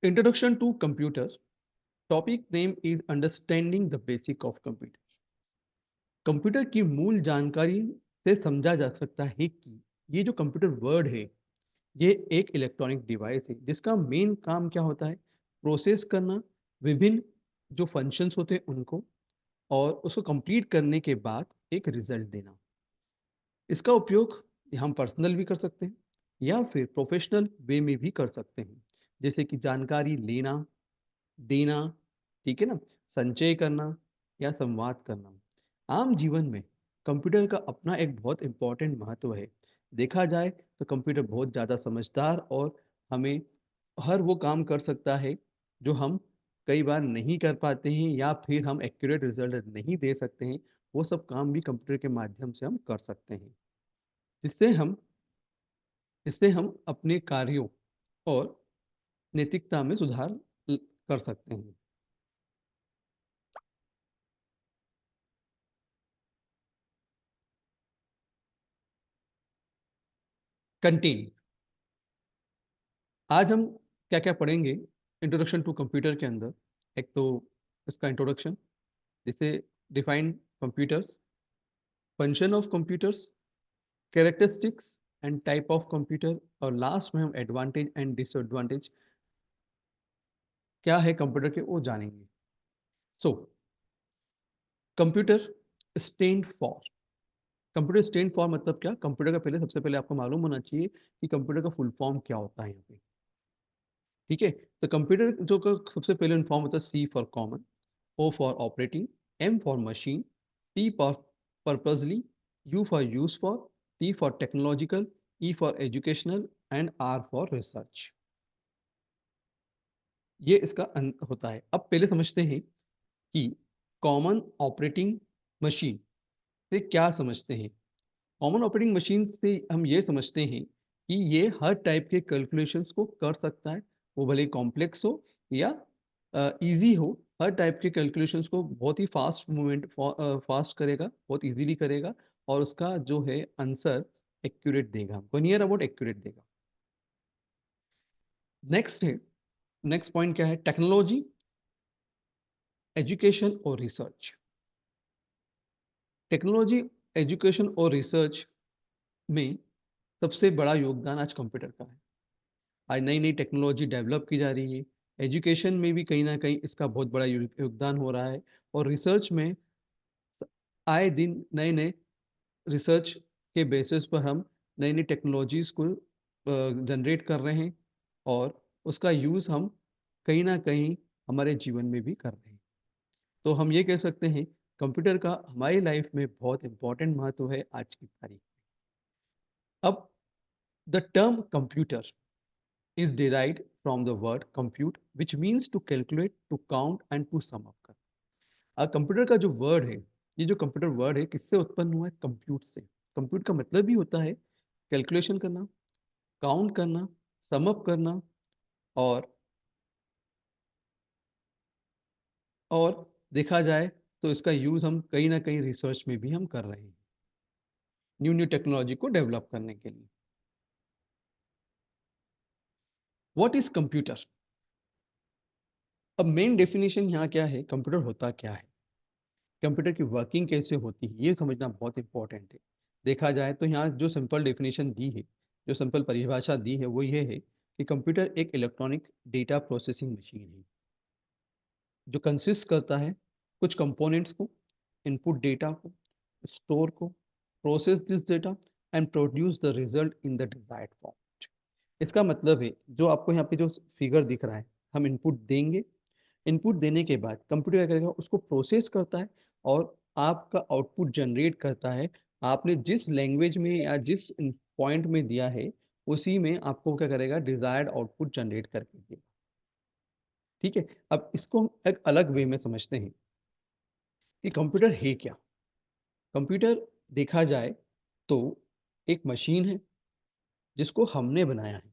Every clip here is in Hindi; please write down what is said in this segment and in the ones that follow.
Introduction to Computer. Topic name is Understanding the Basic of Computer. Computer की मूल जानकारी से समझा जा सकता है कि ये जो कंप्यूटर वर्ड है ये एक इलेक्ट्रॉनिक डिवाइस है जिसका मेन काम क्या होता है, प्रोसेस करना विभिन्न जो फंक्शंस होते हैं उनको, और उसको कंप्लीट करने के बाद एक रिजल्ट देना। इसका उपयोग हम पर्सनल भी कर सकते हैं या फिर प्रोफेशनल वे में भी कर सकते हैं, जैसे कि जानकारी लेना, देना, ठीक है ना, संचय करना या संवाद करना। आम जीवन में कंप्यूटर का अपना एक बहुत इम्पोर्टेंट महत्व है। देखा जाए तो कंप्यूटर बहुत ज़्यादा समझदार और हमें हर वो काम कर सकता है जो हम कई बार नहीं कर पाते हैं या फिर हम एक्यूरेट रिजल्ट नहीं दे सकते हैं। वो सब काम भी कंप्यूटर के माध्यम से हम कर सकते हैं, जिससे हम अपने कार्यों और नैतिकता में सुधार कर सकते हैं। कंटेंट, आज हम क्या क्या पढ़ेंगे इंट्रोडक्शन टू कंप्यूटर के अंदर। एक तो इसका इंट्रोडक्शन, जिसे define computers, function of computers, characteristics and type of computer, और लास्ट में हम एडवांटेज एंड डिसएडवांटेज क्या है कंप्यूटर के वो जानेंगे। So computer stand for, computer stand for मतलब क्या, कंप्यूटर का पहले सबसे पहले आपको मालूम होना चाहिए कि कंप्यूटर का फुल फॉर्म क्या होता है यहाँ पे। ठीक है, तो कंप्यूटर जो का सबसे पहले फॉर्म होता है C for common, O for operating, M for machine, P for purposely, U for use for, T for technological, E for educational and R for research। ये इसका होता है। अब पहले समझते हैं कि कॉमन ऑपरेटिंग मशीन से क्या समझते हैं। कॉमन ऑपरेटिंग मशीन से हम ये समझते हैं कि ये हर टाइप के कैलकुलेशंस को कर सकता है, वो भले कॉम्प्लेक्स हो या इजी हो। हर टाइप के कैलकुलेशंस को बहुत ही फास्ट करेगा, बहुत इजीली करेगा, और उसका जो है आंसर एक्यूरेट देगा, हमको नियर अबाउट एक्यूरेट देगा। नेक्स्ट है, नेक्स्ट पॉइंट क्या है, टेक्नोलॉजी, एजुकेशन और रिसर्च। टेक्नोलॉजी, एजुकेशन और रिसर्च में सबसे बड़ा योगदान आज कंप्यूटर का है। आज नई नई टेक्नोलॉजी डेवलप की जा रही है, एजुकेशन में भी कहीं ना कहीं इसका बहुत बड़ा योगदान हो रहा है, और रिसर्च में आए दिन नए नए रिसर्च के बेसिस पर हम नई नई टेक्नोलॉजीज को जनरेट कर रहे हैं, और उसका यूज़ हम कहीं ना कहीं हमारे जीवन में भी कर रहे हैं। तो हम ये कह सकते हैं कंप्यूटर का हमारी लाइफ में बहुत इंपॉर्टेंट महत्व है आज की तारीख में। अब the term computer is derived from the word compute, which means to calculate, to count and to sum up कर। अब कंप्यूटर का जो वर्ड है, ये जो कंप्यूटर वर्ड है किससे उत्पन्न हुआ है, कंप्यूट से। कंप्यूट का मतलब ही होता है कैलकुलेशन करना, काउंट करना, सम अप करना, और और देखा जाए तो इसका यूज हम कहीं ना कहीं रिसर्च में भी हम कर रहे हैं, न्यू न्यू टेक्नोलॉजी को डेवलप करने के लिए। What is computer. अब मेन डेफिनेशन यहाँ क्या है, कंप्यूटर होता क्या है, कंप्यूटर की वर्किंग कैसे होती है, ये समझना बहुत इंपॉर्टेंट है। देखा जाए तो यहाँ जो सिंपल डेफिनेशन दी है, जो सिंपल परिभाषा दी है, वो ये है कि कंप्यूटर एक इलेक्ट्रॉनिक डेटा प्रोसेसिंग मशीन है जो कंसिस्ट करता है कुछ कंपोनेंट्स को, इनपुट डेटा को, स्टोर को, process this data and produce the result in the desired form. इसका मतलब है जो आपको यहाँ पे जो फिगर दिख रहा है, हम इनपुट देंगे, इनपुट देने के बाद कंप्यूटर क्या करेगा, उसको प्रोसेस करता है और आपका आउटपुट जनरेट करता है। आपने जिस लैंग्वेज में या जिस पॉइंट में दिया है उसी में आपको क्या करेगा, डिजायर्ड आउटपुट जनरेट करके देगा। ठीक है, अब इसको हम एक अलग वे में समझते हैं कि कंप्यूटर है क्या। कंप्यूटर देखा जाए तो एक मशीन है जिसको हमने बनाया है,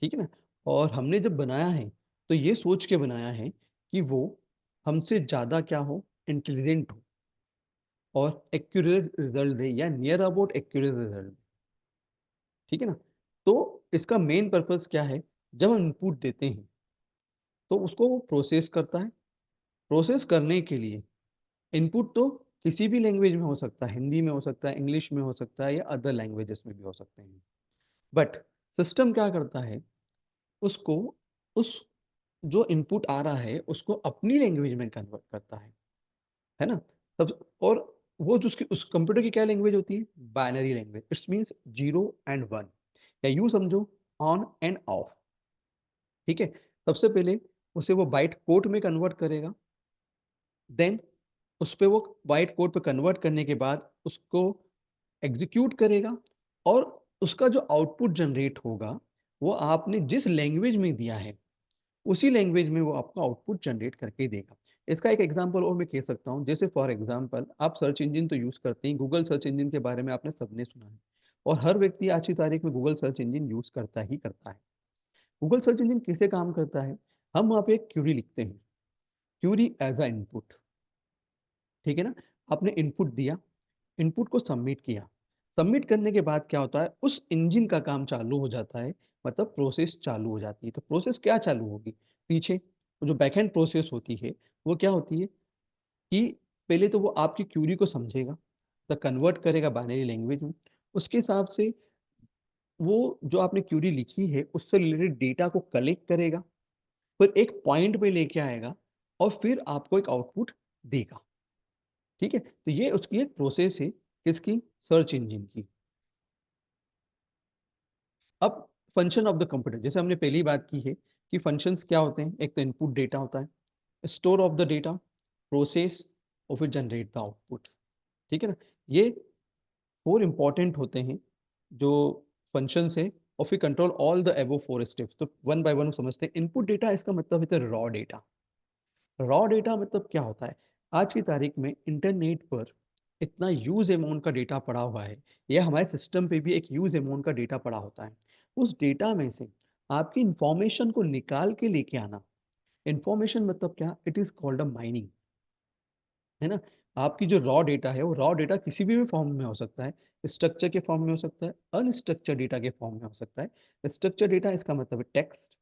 ठीक है ना, और हमने जब बनाया है तो ये सोच के बनाया है कि वो हमसे ज़्यादा क्या हो, इंटेलिजेंट हो और एक्यूरेट रिजल्ट दे या नियर अबाउट एक्यूरेट रिजल्ट। ठीक है ना, तो इसका मेन पर्पस क्या है, जब हम इनपुट देते हैं तो उसको वो प्रोसेस करता है। प्रोसेस करने के लिए इनपुट तो किसी भी लैंग्वेज में हो सकता है, हिंदी में हो सकता है, इंग्लिश में हो सकता है या अदर लैंग्वेजेस में भी हो सकते हैं। बट सिस्टम क्या करता है, उसको उस जो इनपुट आ रहा है उसको अपनी लैंग्वेज में कन्वर्ट करता है ना? तब और वो जो उसकी उस कंप्यूटर की क्या लैंग्वेज होती है? Binary language. It's means 0 and 1 या यूँ समझो ऑन एंड ऑफ, ठीक है? सबसे पहले उसे वो बाइट कोड में कन्वर्ट करेगा, देन उस पे वो बाइट कोड पे कन्वर्ट करने के बाद उसको एग्ज़ीक्यूट करेगा और उसका जो आउटपुट जनरेट होगा, वो आपने जिस लैंग्वेज में दिया है उसी लैंग्वेज में वो आपको आउटपुट जनरेट करके देगा। इसका एक एग्जांपल और मैं कह सकता हूँ, जैसे फॉर एग्जांपल आप सर्च इंजन तो यूज़ करते हैं, गूगल सर्च इंजन के बारे में आपने सबने सुना है और हर व्यक्ति आज की तारीख में गूगल सर्च इंजन यूज़ करता ही करता है। गूगल सर्च इंजन कैसे काम करता है? हम वहाँ पे एक क्वेरी लिखते हैं, क्वेरी एज़ अ इनपुट, ठीक है ना? आपने इनपुट दिया, इनपुट को सबमिट किया। सबमिट करने के बाद क्या होता है, उस इंजन का काम चालू हो जाता है, मतलब प्रोसेस चालू हो जाती है। तो प्रोसेस क्या चालू होगी? पीछे वो जो बैकएंड प्रोसेस होती है, वो क्या होती है कि पहले तो वो आपकी क्वेरी को समझेगा, द कन्वर्ट करेगा बाइनरी लैंग्वेज में। उसके हिसाब से वो जो आपने क्वेरी लिखी है, उससे रिलेटेड डेटा को कलेक्ट करेगा, फिर एक पॉइंट पे लेके आएगा और फिर आपको एक आउटपुट देगा। ठीक है? तो ये उसकी एक प्रोसेस है, किसकी? सर्च इंजन की। अब फंक्शन ऑफ द कंप्यूटर, जैसे हमने पहली बात की है कि फंक्शंस क्या होते हैं, एक तो इनपुट डेटा होता है, store of the data, process और फिर जनरेट द आउटपुट, ठीक है ना? ये 4 इंपॉर्टेंट होते हैं जो फंक्शंस है और फिर control all the above 4 steps. तो वन बाय वन हम समझते हैं। इनपुट डेटा इसका मतलब होता है रॉ डेटा। रॉ डेटा मतलब क्या होता है? आज की तारीख में इंटरनेट पर इतना ह्यूज अमाउंट का डेटा पड़ा हुआ है, या हमारे सिस्टम पे भी एक ह्यूज अमाउंट का डेटा पड़ा होता है। उस डेटा में से आपकी इंफॉर्मेशन को निकाल के लेके आना, इंफॉर्मेशन मतलब क्या? It is called a mining, है ना? आपकी जो रॉ डेटा है, वो रॉ डेटा किसी भी फॉर्म में हो सकता है, स्ट्रक्चर के फॉर्म में हो सकता है, अनस्ट्रक्चर्ड डेटा के फॉर्म में हो सकता है। स्ट्रक्चर्ड डेटा इसका मतलब है टेक्स्ट,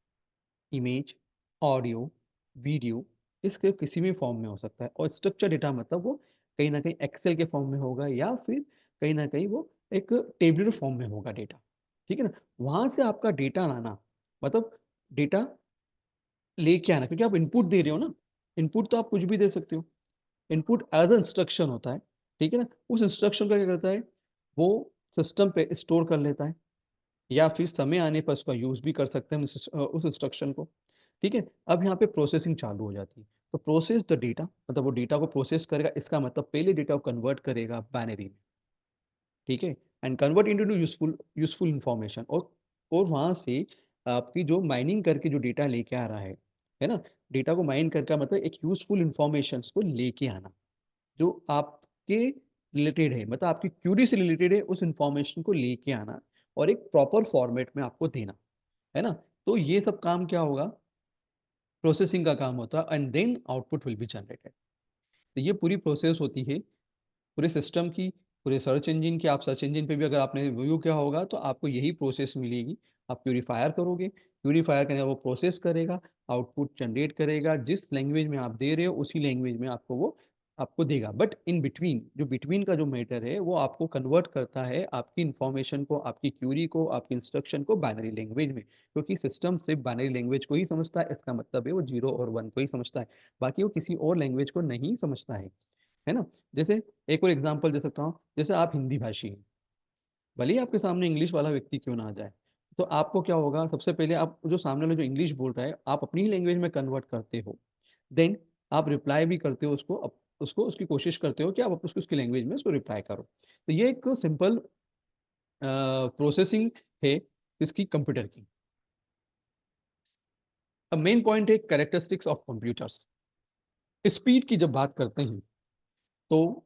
इमेज, ऑडियो, वीडियो, इसके किसी भी फॉर्म में हो सकता है। और स्ट्रक्चर डेटा मतलब वो कहीं न कहीं एक्सेल के फॉर्म में होगा या फिर कहीं न कहीं वो एक टेबुलर फॉर्म में होगा डेटा, ठीक है ना? वहाँ से आपका डेटा लाना मतलब डेटा लेके आना, क्योंकि आप इनपुट दे रहे हो ना, इनपुट तो आप कुछ भी दे सकते हो। इनपुट एज़ अ इंस्ट्रक्शन होता है, ठीक है ना? उस इंस्ट्रक्शन का क्या करता है, वो सिस्टम पे स्टोर कर लेता है या फिर समय आने पर उसका यूज़ भी कर सकते हैं उस इंस्ट्रक्शन को, ठीक है? अब यहाँ पे प्रोसेसिंग चालू हो जाती है। तो प्रोसेस द डेटा मतलब वो डेटा को प्रोसेस करेगा, इसका मतलब पहले डेटा को कन्वर्ट करेगा बाइनरी में, ठीक है? And convert into useful information और वहाँ से आपकी जो माइनिंग करके जो डेटा लेके आ रहा है ना? डेटा को माइन करके मतलब एक यूज़फुल इन्फॉर्मेशंस को लेके आना, जो आपके रिलेटेड है, मतलब आपकी क्वेरी से रिलेटेड है, उस इन्फॉर्मेशन को लेके आना और एक प्रॉपर फॉर्मेट में आपको देना, है ना? तो ये सब काम क्या होगा? प्रोसेसिंग का काम होता है and then output will be generated. तो ये पूरी प्रोसेस होती है पूरे सिस्टम की, पूरे सर्च इंजन की। आप सर्च इंजन पे भी अगर आपने व्यू किया होगा तो आपको यही प्रोसेस मिलेगी। आप प्यूरीफायर करोगे, प्यूरीफायर करने के बाद वो प्रोसेस करेगा, आउटपुट जनरेट करेगा, जिस लैंग्वेज में आप दे रहे हो उसी लैंग्वेज में आपको वो आपको देगा। बट इन बिटवीन जो बिटवीन का जो मैटर है वो आपको कन्वर्ट करता है आपकी इन्फॉर्मेशन को, आपकी क्यूरी को, आपकी इंस्ट्रक्शन को बाइनरी लैंग्वेज में, क्योंकि सिस्टम सिर्फ बाइनरी लैंग्वेज को ही समझता है। इसका मतलब है वो 0 और 1 को ही समझता है, बाकी वो किसी और लैंग्वेज को नहीं समझता है ना? जैसे एक और एग्जांपल दे सकता हूँ, जैसे आप हिंदी भाषी हैं, भले ही आपके सामने इंग्लिश वाला व्यक्ति क्यों ना आ जाए, तो आपको क्या होगा? सबसे पहले आप जो सामने वाला जो इंग्लिश बोल रहा है, आप अपनी ही लैंग्वेज में कन्वर्ट करते हो। देन आप रिप्लाई भी करते हो उसको, उसको उसकी कोशिश करते हो कि आप उसको उसकी लैंग्वेज में उसको रिप्लाई करो। तो ये एक सिंपल प्रोसेसिंग है इसकी कंप्यूटर की। अब मेन पॉइंट है कैरेक्टरिस्टिक्स ऑफ कंप्यूटर्स। स्पीड की जब बात करते हैं, तो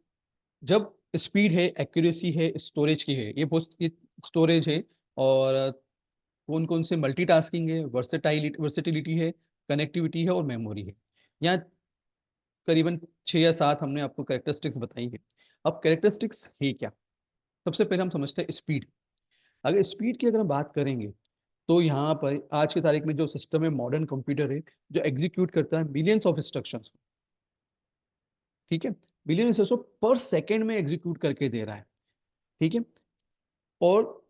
जब स्पीड है, एक्यूरेसी है, स्टोरेज की है, ये स्टोरेज है और कौन-कौन से मल्टीटास्किंग है, वर्सेटिलिटी है, कनेक्टिविटी है और मेमोरी है। यहाँ करीबन 6 या 7 हमने आपको कैरेक्टरिस्टिक्स बताई है। अब कैरेक्टरिस्टिक्स है क्या? सबसे पहले हम समझते हैं स्पीड। अगर स्पीड की अगर हम बात करेंगे, तो यहाँ पर आज की तारीख में जो सिस्टम है, मॉडर्न कंप्यूटर है, जो एग्जीक्यूट करता है मिलियंस ऑफ इंस्ट्रक्शंस, ठीक है, मिलियन इंस्ट्रक्शन पर सेकेंड में एग्जीक्यूट करके दे रहा है, ठीक है, और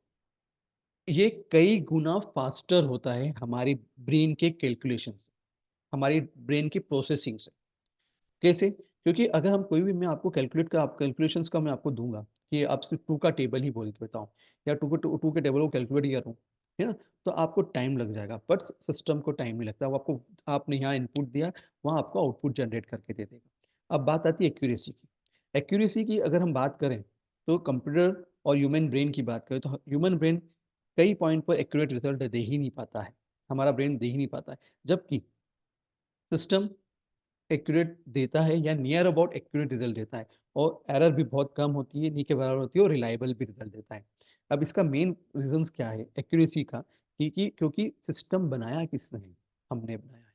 ये कई गुना फास्टर होता है हमारी ब्रेन के कैलकुलेशन से, हमारी ब्रेन की प्रोसेसिंग से। कैसे? क्योंकि अगर हम कोई भी, मैं आपको कैलकुलेट का, आप कैलकुलेशंस का मैं आपको दूंगा कि आप सिर्फ टू का टेबल ही बोल देता हूँ, या टू के टेबल को कैलकुलेट ही करूँ, है ना, तो आपको टाइम लग जाएगा, बट सिस्टम को टाइम नहीं लगता। वो आपको, आपने यहाँ इनपुट दिया, वहाँ आपको आउटपुट जनरेट करके दे देगा। अब बात आती है एक्यूरेसी की। एक्यूरेसी की अगर हम बात करें, तो कंप्यूटर और ह्यूमन ब्रेन की बात करें, तो ह्यूमन ब्रेन कई पॉइंट पर एक्यूरेट रिजल्ट दे ही नहीं पाता है, हमारा ब्रेन दे ही नहीं पाता है, जबकि सिस्टम एक्यूरेट देता है या नियर अबाउट एक्यूरेट रिजल्ट देता है, और एरर भी बहुत कम होती है, नी के बराबर होती है, और रिलायबल भी रिजल्ट देता है। अब इसका मेन रीजंस क्या है एक्यूरेसी का? क्योंकि सिस्टम बनाया किसने है? हमने बनाया है।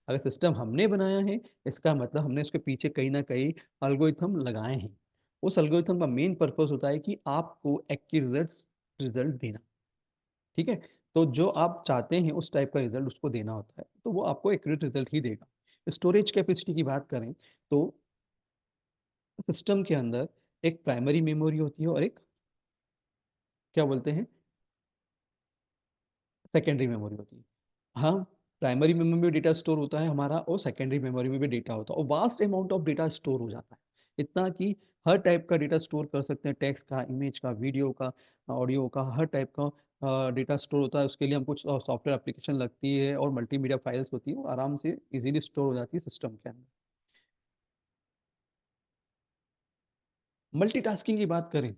अगर सिस्टम हमने बनाया है, इसका मतलब हमने उसके पीछे कहीं ना कहीं अल्गोरिथम लगाए हैं। उस अल्गोरिथम का मेन पर्पस होता है कि आपको एक्यूरेट रिजल्ट देना, ठीक है। तो जो आप चाहते हैं उस टाइप का रिजल्ट उसको देना होता है, तो वो आपको एक्यूरेट रिजल्ट ही देगा। स्टोरेज कैपेसिटी की बात करें, तो सिस्टम के अंदर एक प्राइमरी मेमोरी होती है और एक, क्या बोलते हैं, सेकेंडरी मेमोरी होती है। हाँ, प्राइमरी मेमोरी में डेटा स्टोर होता है हमारा, और सेकेंडरी मेमोरी में भी डेटा होता है, और vast amount of data store हो जाता है, इतना कि हर टाइप का डेटा स्टोर कर सकते हैं, टेक्स्ट का, इमेज का, वीडियो का, ऑडियो का, हर टाइप का डेटा स्टोर होता है। उसके लिए हम कुछ सॉफ्टवेयर एप्लीकेशन लगती है और मल्टीमीडिया फाइल्स होती है, वो आराम से इजीली स्टोर हो जाती है सिस्टम के अंदर। मल्टीटास्किंग की बात करें,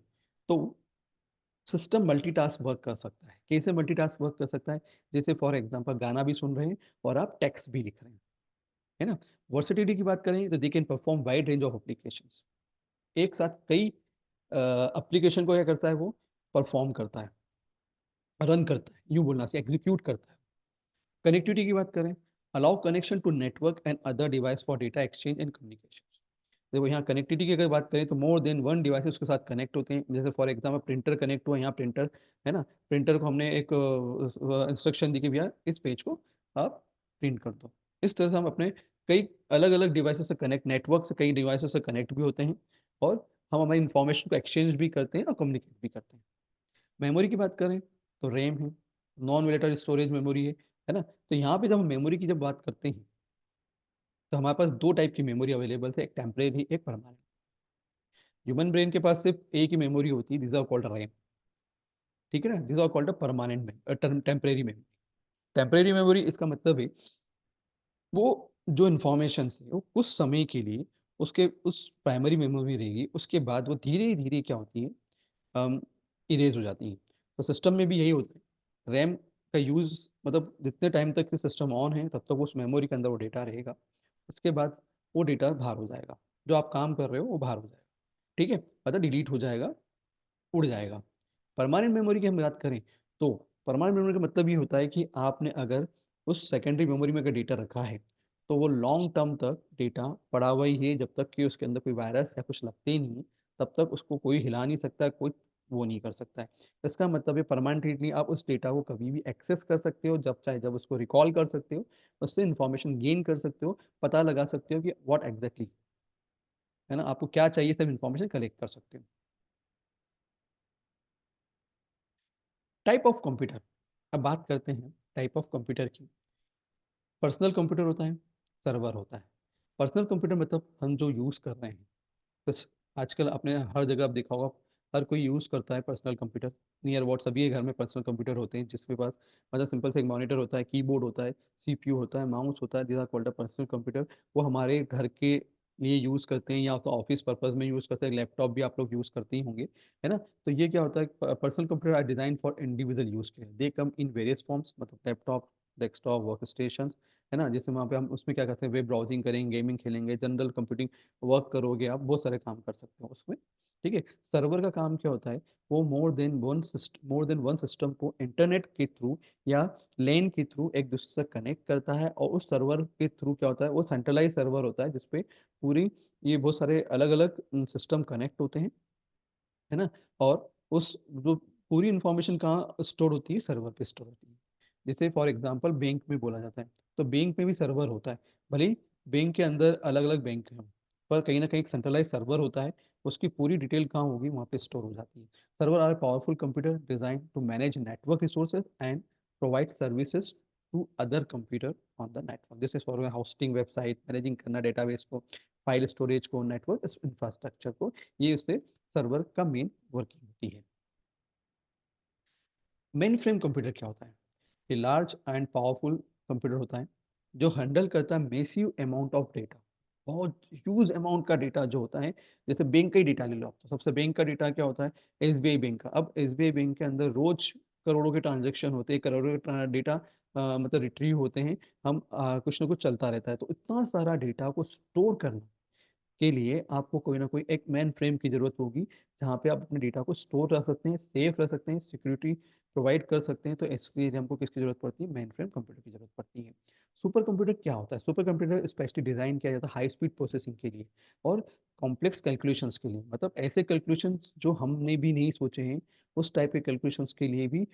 तो सिस्टम मल्टीटास्क वर्क कर सकता है। कैसे मल्टीटास्क वर्क कर सकता है? जैसे फॉर एग्जांपल गाना भी सुन रहे हैं और आप टेक्स्ट भी लिख रहे हैं, है ना। वर्सेटिलिटी की बात करें, तो they can perform wide range of applications. एक साथ कई एप्लीकेशन को क्या करता है, वो परफॉर्म करता है, रन करता है, यूं बोलना से एग्जीक्यूट करता है। कनेक्टिविटी की बात करें, allow connection to network and other device for data exchange and communication. देखो यहाँ कनेक्टिविटी की अगर बात करें, तो मोर देन वन डिवाइस उसके साथ कनेक्ट होते हैं। जैसे फॉर एग्जांपल प्रिंटर कनेक्ट हुआ, यहाँ प्रिंटर है ना, प्रिंटर को हमने एक इंस्ट्रक्शन दी कि भैया इस पेज को आप प्रिंट कर दो। इस तरह से हम अपने कई अलग अलग डिवाइसेस से कनेक्ट, नेटवर्क से कई डिवाइसेस से कनेक्ट भी होते हैं, और हम हमारी इंफॉर्मेशन को एक्सचेंज भी करते हैं और कम्युनिकेट भी करते हैं। मेमोरी की बात करें, तो रैम है, नॉन वोलेटाइल स्टोरेज मेमोरी है ना। तो यहाँ पे जब हम मेमोरी की जब बात करते हैं, तो हमारे पास दो टाइप की मेमोरी अवेलेबल है, एक टेम्परेरी, एक परमानेंट। ह्यूमन ब्रेन के पास सिर्फ एक ही मेमोरी होती है, दिस आर कॉल्ड रैम, ठीक है ना। दिस आर कॉल्ड परमानेंट में टेम्परेरी मेमोरी। टेम्परेरी मेमोरी इसका मतलब है, वो जो इन्फॉर्मेशन है वो कुछ समय के लिए उसके उस प्राइमरी मेमोरी में रहेगी, उसके बाद वो धीरे धीरे क्या होती है, इरेज हो जाती है। तो सिस्टम में भी यही होता है, रैम का यूज़ मतलब जितने टाइम तक सिस्टम ऑन है तब तक उस मेमोरी के अंदर वो डेटा रहेगा, उसके बाद वो डेटा बाहर हो जाएगा, जो आप काम कर रहे हो वो बाहर हो जाएगा, ठीक है, मतलब डिलीट हो जाएगा, उड़ जाएगा। परमानेंट मेमोरी की हम बात करें, तो परमानेंट मेमोरी का मतलब ये होता है कि आपने अगर उस सेकेंडरी मेमोरी में अगर डेटा रखा है, तो वो लॉन्ग टर्म तक डेटा पड़ा हुआ ही है, जब तक कि उसके अंदर कोई वायरस या कुछ लगते ही नहीं है, तब तक उसको कोई हिला नहीं सकता, कोई वो नहीं कर सकता है। इसका मतलब है परमानेंटली आप उस डेटा को कभी भी एक्सेस कर सकते हो, जब चाहे जब उसको रिकॉल कर सकते हो, उससे इंफॉर्मेशन गेन कर सकते हो, पता लगा सकते हो कि व्हाट एग्जैक्टली, है ना, आपको क्या चाहिए, सब इंफॉर्मेशन कलेक्ट कर सकते हो। टाइप ऑफ कंप्यूटर, अब बात करते हैं टाइप ऑफ कंप्यूटर की। पर्सनल कंप्यूटर होता है, सर्वर होता है। पर्सनल कंप्यूटर मतलब हम जो यूज़ कर रहे हैं, बस आजकल आपने हर जगह आप देखा होगा, हर कोई यूज़ करता है पर्सनल कंप्यूटर। नियर अबाउट सभी के घर में पर्सनल कंप्यूटर होते हैं, जिसके पास मतलब सिंपल से एक मॉनिटर होता है, कीबोर्ड होता है, सीपीयू होता है, माउस होता है, this are called personal computer. वो हमारे घर के लिए यूज़ करते हैं, या तो ऑफिस पर्पज में यूज़ करते हैं, लैपटॉप भी आप लोग यूज़ करते ही होंगे, है ना। तो ये क्या होता है, personal computer are design for individual use के लिए, they come in various forms, मतलब लैपटॉप, डेस्कटॉप, वर्क स्टेशन, है ना। जैसे वहाँ पे हम उसमें क्या करते हैं, वेब ब्राउजिंग करेंगे, गेमिंग खेलेंगे, जनरल कंप्यूटिंग वर्क करोगे, आप बहुत सारे काम कर सकते हो उसमें, ठीक है। सर्वर का काम क्या होता है, वो मोर देन वन सिस्टम को इंटरनेट के थ्रू या लैन के थ्रू एक दूसरे से कनेक्ट करता है, और उस सर्वर के थ्रू क्या होता है, वो सेंट्रलाइज सर्वर होता है, जिसपे पूरी ये बहुत सारे अलग अलग सिस्टम कनेक्ट होते हैं, है ना। और उस जो पूरी इंफॉर्मेशन कहाँ स्टोर होती है, सर्वर पे स्टोर होती है। जैसे फॉर एग्जांपल बैंक में बोला जाता है, तो बैंक में भी सर्वर होता है। भले ही बैंक के अंदर अलग अलग बैंक हैं, पर कहीं ना कहीं एक सेंट्रलाइज सर्वर होता है। उसकी पूरी डिटेल कहाँ होगी, वहाँ पे स्टोर हो जाती है। Server are powerful computer design to manage network resources and provide services to other computer on the network. This is for hosting website, managing करना डेटाबेस को, फाइल स्टोरेज को, नेटवर्क इंफ्रास्ट्रक्चर को। ये उससे सर्वर का मेन वर्किंग होती है। मेन फ्रेम कंप्यूटर क्या होता है? ये लार्ज एंड पावरफुल कंप्यूटर होता है जो हैंडल करता है मेसिव अमाउंट ऑफ डेटा। बहुत ह्यूज अमाउंट का डेटा जो होता है। जैसे बैंक का ही डेटा ले लो आप, तो सबसे बैंक का डेटा क्या होता है? एसबीआई बैंक का। अब एसबीआई बैंक के अंदर रोज करोड़ों के ट्रांजेक्शन होते हैं, करोड़ों के डेटा मतलब रिट्रीव होते हैं। हम कुछ ना कुछ चलता रहता है, तो इतना सारा डेटा को स्टोर करना के लिए आपको कोई ना कोई एक मेन फ्रेम की जरूरत होगी, जहाँ पे आप अपने डेटा को स्टोर रख सकते हैं, सेफ रख सकते हैं, सिक्योरिटी प्रोवाइड कर सकते हैं। तो इसके लिए हमको किसकी जरूरत पड़ती है? मेन फ्रेम कंप्यूटर की जरूरत पड़ती है। सुपर कंप्यूटर क्या होता है? सुपर कंप्यूटर स्पेशली डिजाइन किया जाता है हाई स्पीड प्रोसेसिंग के लिए और कॉम्प्लेक्स कैलकुलेशंस के लिए। मतलब ऐसे कैलकुलेशंस जो हमने भी नहीं सोचे हैं, उस टाइप के कैलकुलेशंस के लिए भी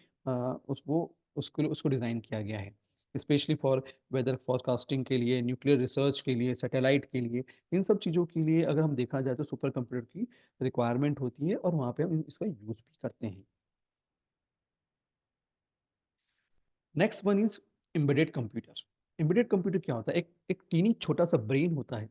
उसको डिजाइन किया गया है। स्पेशली फॉर वेदर फोरकास्टिंग के लिए, न्यूक्लियर रिसर्च के लिए, सैटेलाइट के लिए, इन सब चीज़ों के लिए अगर हम देखा जाए तो सुपर कंप्यूटर की रिक्वायरमेंट होती है, और वहाँ पे हम इसका यूज़ भी करते हैं। Next one is embedded computer. Embedded computer क्या होता है? एक एक टीनी छोटा सा ब्रेन होता है,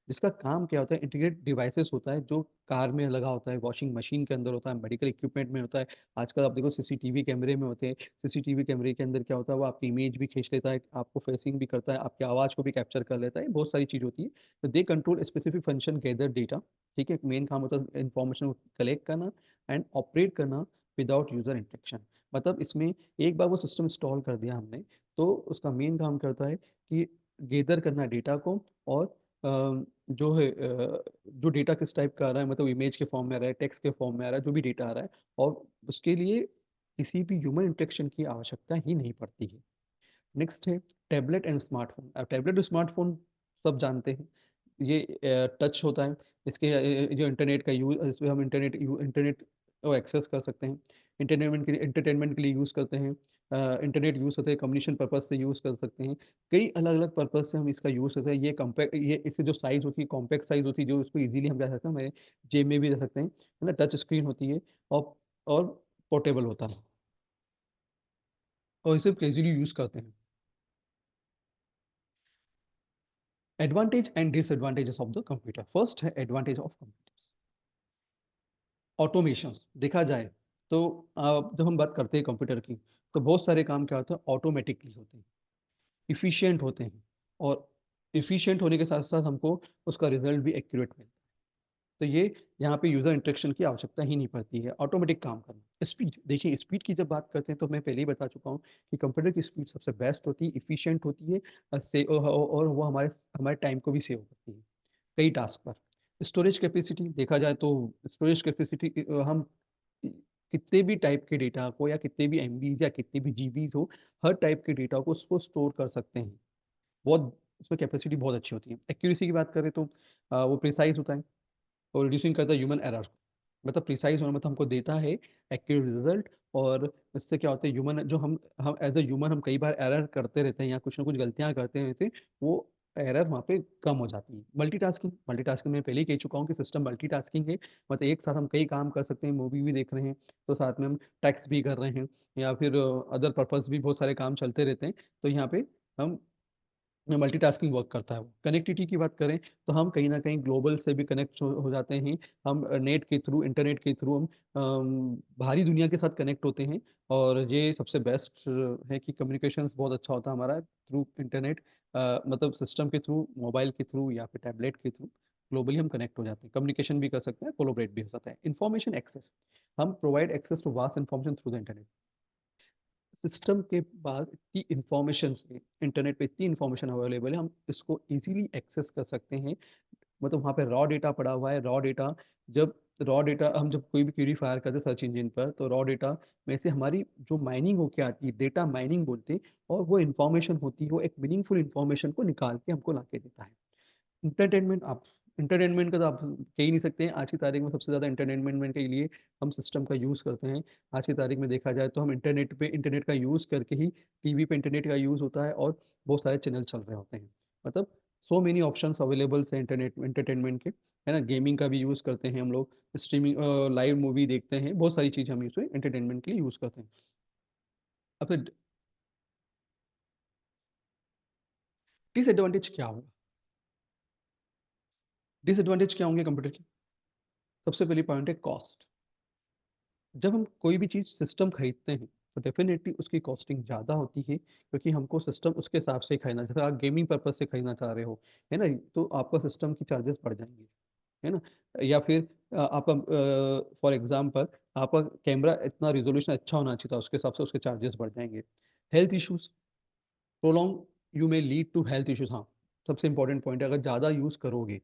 जिसका काम क्या होता है? इंटीग्रेट डिवाइसेस होता है, जो कार में लगा होता है, वॉशिंग मशीन के अंदर होता है, मेडिकल इक्विपमेंट में होता है। आजकल आप देखो सीसीटीवी कैमरे में होते हैं। सीसीटीवी कैमरे के अंदर क्या होता है? वो आपकी इमेज भी खींच लेता है, आपको फेसिंग भी करता है, आपकी आवाज़ को भी कैप्चर कर लेता है, बहुत सारी चीज़ होती है। तो they control specific function gather data. ठीक है, मेन काम होता है इन्फॉर्मेशन को कलेक्ट करना एंड ऑपरेट करना विदाउट यूजर इंटरेक्शन। मतलब इसमें एक बार वो सिस्टम इंस्टॉल कर दिया हमने, तो उसका मेन काम करता है कि गैदर करना डेटा को, और जो है जो डेटा किस टाइप का आ रहा है, मतलब इमेज के फॉर्म में आ रहा है, टेक्स्ट के फॉर्म में आ रहा है, जो भी डेटा आ रहा है, और उसके लिए किसी भी ह्यूमन इंटरेक्शन की आवश्यकता ही नहीं पड़ती है। नेक्स्ट है टैबलेट एंड स्मार्टफोन। अब टैबलेट और स्मार्टफोन सब जानते हैं, ये टच होता है। इसके जो इंटरनेट का यूज, इसमें हम इंटरनेट को एक्सेस कर सकते हैं। इंटरटेनमेंट के लिए यूज़ करते हैं। इंटरनेट यूज़ होते हैं, कम्युनिकेशन पर्पज से यूज़ कर सकते हैं। कई अलग अलग पर्पज से हम इसका यूज़ करते हैं। ये इससे जो साइज़ होती है, कॉम्पैक्ट साइज़ होती है, जो इसको इजीली हम क्या सकते हैं, हमारे जेब में भी रख सकते हैं, है ना। टच स्क्रीन होती है, और पोर्टेबल होता है, और इसे इजीली यूज़ करते हैं। Advantage and disadvantages of the computer. First है एडवांटेज ऑफ कंप्यूटर, ऑटोमेशन। देखा जाए तो जब हम बात करते हैं कंप्यूटर की, तो बहुत सारे काम क्या होते हैं? ऑटोमेटिकली होते हैं, इफिशियंट होते हैं, और इफिशियंट होने के साथ साथ हमको उसका रिजल्ट भी एक्यूरेट मिलता है। तो ये यहाँ पे यूजर इंटरेक्शन की आवश्यकता ही नहीं पड़ती है, ऑटोमेटिक काम करना। स्पीड, देखिए स्पीड की जब बात करते हैं, तो मैं पहले ही बता चुका हूँ कि कंप्यूटर की स्पीड सबसे बेस्ट होती है, इफिशियंट होती है, और वो हमारे हमारे टाइम को भी सेव करती है कई टास्क पर। स्टोरेज कैपेसिटी देखा जाए तो, स्टोरेज कैपेसिटी हम कितने भी टाइप के डेटा को, या कितने भी एमबीज या कितने भी जीबीज हो, हर टाइप के डेटा को उसको स्टोर कर सकते हैं। बहुत उसमें कैपेसिटी बहुत अच्छी होती है। एक्यूरेसी की बात करें तो वो प्रिसाइज होता है, और रिड्यूसिंग करता है ह्यूमन एरर। मतलब प्रिसाइज होना मतलब हमको देता है एक्यूरेट रिजल्ट। और इससे क्या होता है, ह्यूमन जो हम एज ए ह्यूमन हम कई बार एरर करते रहते हैं, या कुछ ना कुछ गलतियां करते रहते हैं, वो एरर वहाँ पे कम हो जाती है। मल्टीटास्किंग, मल्टीटास्किंग मैं पहले ही कह चुका हूँ कि सिस्टम मल्टीटास्किंग है। मतलब एक साथ हम कई काम कर सकते हैं, मूवी भी देख रहे हैं तो साथ में हम टैक्स भी कर रहे हैं, या फिर अदर पर्पस भी बहुत सारे काम चलते रहते हैं। तो यहाँ पे हम मल्टीटास्किंग वर्क करता है वो। कनेक्टिविटी की बात करें तो हम कहीं ना कहीं ग्लोबल से भी कनेक्ट हो जाते हैं। हम नेट के थ्रू, इंटरनेट के थ्रू हम बाहरी दुनिया के साथ कनेक्ट होते हैं। और ये सबसे बेस्ट है कि कम्युनिकेशंस बहुत अच्छा होता है हमारा थ्रू इंटरनेट, मतलब सिस्टम के थ्रू, मोबाइल के थ्रू, या फिर टैबलेट के थ्रू ग्लोबली हम कनेक्ट हो जाते हैं, कम्युनिकेशन भी कर सकते हैं, कोलोबरेट भी हो सकता है। इन्फॉर्मेशन एक्सेस, हम provide access to vast information through the internet. System के बाद इतनी इंफॉर्मेशन है, इंटरनेट पे इतनी इंफॉर्मेशन अवेलेबल है, हम इसको इजीली एक्सेस कर सकते हैं। मतलब वहाँ पे रॉ डेटा पड़ा हुआ है, रॉ डेटा, जब रॉ डेटा हम जब कोई भी क्वेरी फायर करते हैं सर्च इंजन पर, तो रॉ डेटा में से हमारी जो माइनिंग होके आती है, डेटा माइनिंग बोलते हैं, और वो इन्फॉर्मेशन होती है, वो एक मीनिंगफुल इन्फॉर्मेशन को निकाल के हमको ला के देता है। इंटरटेनमेंट, आप एंटरटेनमेंट का तो आप कह ही नहीं सकते हैं। आज की तारीख में सबसे ज़्यादा एंटरटेनमेंट के लिए हम सिस्टम का यूज़ करते हैं। आज की तारीख में देखा जाए तो हम इंटरनेट का यूज़ करके ही टीवी पे इंटरनेट का यूज़ होता है और बहुत सारे चैनल चल रहे होते हैं। मतलब सो मेनी ऑप्शंस अवेलेबल्स हैं इंटरनेट एंटरटेनमेंट के, है ना? गेमिंग का भी यूज़ करते हैं हम लोग, स्ट्रीमिंग लाइव मूवी देखते हैं, बहुत सारी चीज़ें हम इसे एंटरटेनमेंट के लिए यूज़ करते हैं। अब फिर डिसएडवांटेज क्या होगा? डिसएडवांटेज क्या होंगे कंप्यूटर के? सबसे पहली पॉइंट है कॉस्ट। जब हम कोई भी चीज़ सिस्टम खरीदते हैं तो डेफिनेटली उसकी कॉस्टिंग ज़्यादा होती है, क्योंकि हमको सिस्टम उसके हिसाब से खरीदना, जैसे आप गेमिंग पर्पज से खरीदना चाह रहे हो, है ना? तो आपका सिस्टम की चार्जेस बढ़ जाएंगे, है ना? या फिर आपका फॉर एग्जांपल आपका कैमरा इतना रिजोल्यूशन अच्छा होना चाहिए था, उसके हिसाब से उसके चार्जेस बढ़ जाएंगे। Health issues, prolong you may lead to health issues. हाँ, सबसे इंपॉर्टेंट पॉइंट है, अगर ज़्यादा यूज़ करोगे,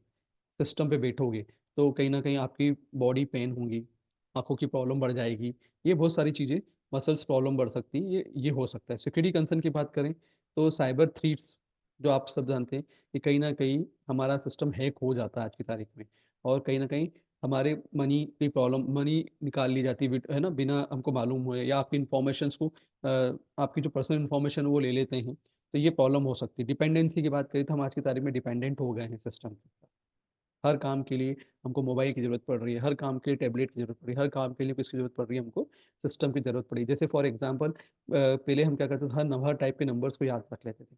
सिस्टम पे बैठोगे, तो कहीं न कहीं आपकी बॉडी पेन होंगी, आँखों की प्रॉब्लम बढ़ जाएगी। ये बहुत सारी चीज़ें, मसल्स प्रॉब्लम बढ़ सकती है, ये हो सकता है। सिक्योरिटी कंसर्न की बात करें, तो साइबर थ्रीट्स जो आप सब जानते हैं कि कहीं न कहीं हमारा सिस्टम हैक हो जाता है आज की तारीख में, और कहीं न कहीं हमारे मनी की प्रॉब्लम, मनी निकाल ली जाती है है ना? बिना हमको मालूम हुए, या आपकी इन्फॉर्मेशंस को आपकी जो पर्सनल इन्फॉर्मेशन है वो ले लेते हैं, तो ये प्रॉब्लम हो सकती है। डिपेंडेंसी की बात करें तो हम आज की तारीख में डिपेंडेंट हो गए हैं सिस्टम के ऊपर। हर काम के लिए हमको मोबाइल की ज़रूरत पड़ रही है, हर काम के लिए टैबलेट की ज़रूरत पड़ रही है, हर काम के लिए किसकी ज़रूरत पड़ रही है हमको, सिस्टम की ज़रूरत पड़ी। जैसे फॉर एग्ज़ाम्पल पहले हम क्या करते थे, हर टाइप के नंबर्स को याद रख लेते थे।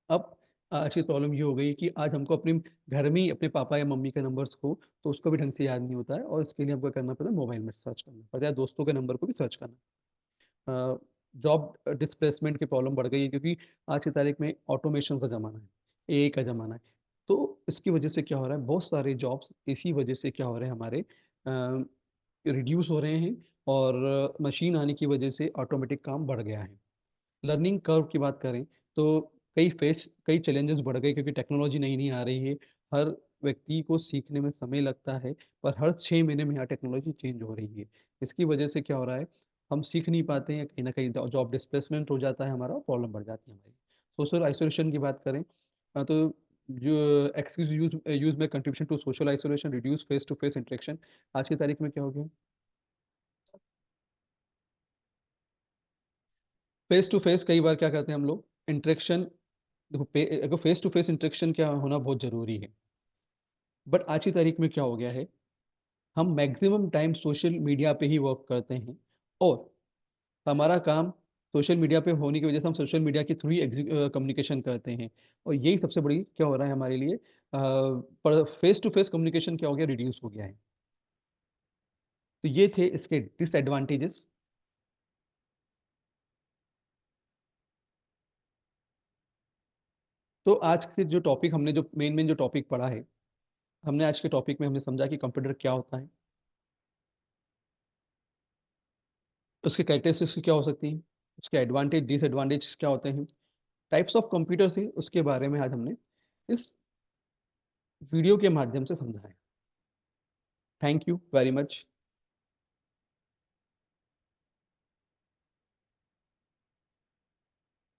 अब आज की प्रॉब्लम ये हो गई कि आज हमको अपने घर में ही अपने पापा या मम्मी के नंबर्स को, तो उसको भी ढंग से याद नहीं होता है, और इसके लिए हमको करना पड़ता है, मोबाइल में सर्च करना पड़ता है, या दोस्तों के नंबर को भी सर्च करना। जॉब डिस्प्लेसमेंट की प्रॉब्लम बढ़ गई है, क्योंकि आज की तारीख में ऑटोमेशन का ज़माना है, एआई का ज़माना है। तो इसकी वजह से क्या हो रहा है, बहुत सारे जॉब्स इसी वजह से क्या हो रहे हैं हमारे, रिड्यूस हो रहे हैं, और मशीन आने की वजह से ऑटोमेटिक काम बढ़ गया है। लर्निंग कर्व की बात करें तो कई चैलेंजेस बढ़ गए, क्योंकि टेक्नोलॉजी नई-नई आ रही है। हर व्यक्ति को सीखने में समय लगता है, पर हर 6 महीने में यहाँ टेक्नोलॉजी चेंज हो रही है। इसकी वजह से क्या हो रहा है, हम सीख नहीं पाते हैं, कहीं न कहीं जॉब डिस्प्लेसमेंट हो जाता है हमारा, और प्रॉब्लम बढ़ जाती है हमारी। सोशल आइसोलेशन की बात करें तो जो एक्सक्यूज़ यूज़ में contribution to social isolation, reduce face to face interaction. आज की तारीख में क्या हो गया, फेस टू फेस कई बार क्या करते हैं हम लोग, इंटरेक्शन, देखो अगर फेस टू फेस इंटरेक्शन क्या होना बहुत ज़रूरी है, बट आज की तारीख में क्या हो गया है, हम मैक्सिमम टाइम सोशल मीडिया पे ही वर्क करते हैं, और हमारा काम सोशल मीडिया पे होने की वजह से हम सोशल मीडिया के थ्रू ही कम्युनिकेशन करते हैं, और यही सबसे बड़ी क्या हो रहा है हमारे लिए, पर फेस टू फेस कम्युनिकेशन क्या हो गया, रिड्यूस हो गया है। तो ये थे इसके डिसएडवांटेजेस। तो आज के जो टॉपिक हमने जो मेन जो टॉपिक पढ़ा है, हमने आज के टॉपिक में हमने समझा कि कंप्यूटर क्या होता है, उसके कैरेक्टरिस्टिक्स क्या हो सकती हैं, उसके एडवांटेज डिसएडवांटेज क्या होते हैं, टाइप्स ऑफ कंप्यूटर्स हैं, उसके बारे में आज हमने इस वीडियो के माध्यम से समझा है। Thank you very much.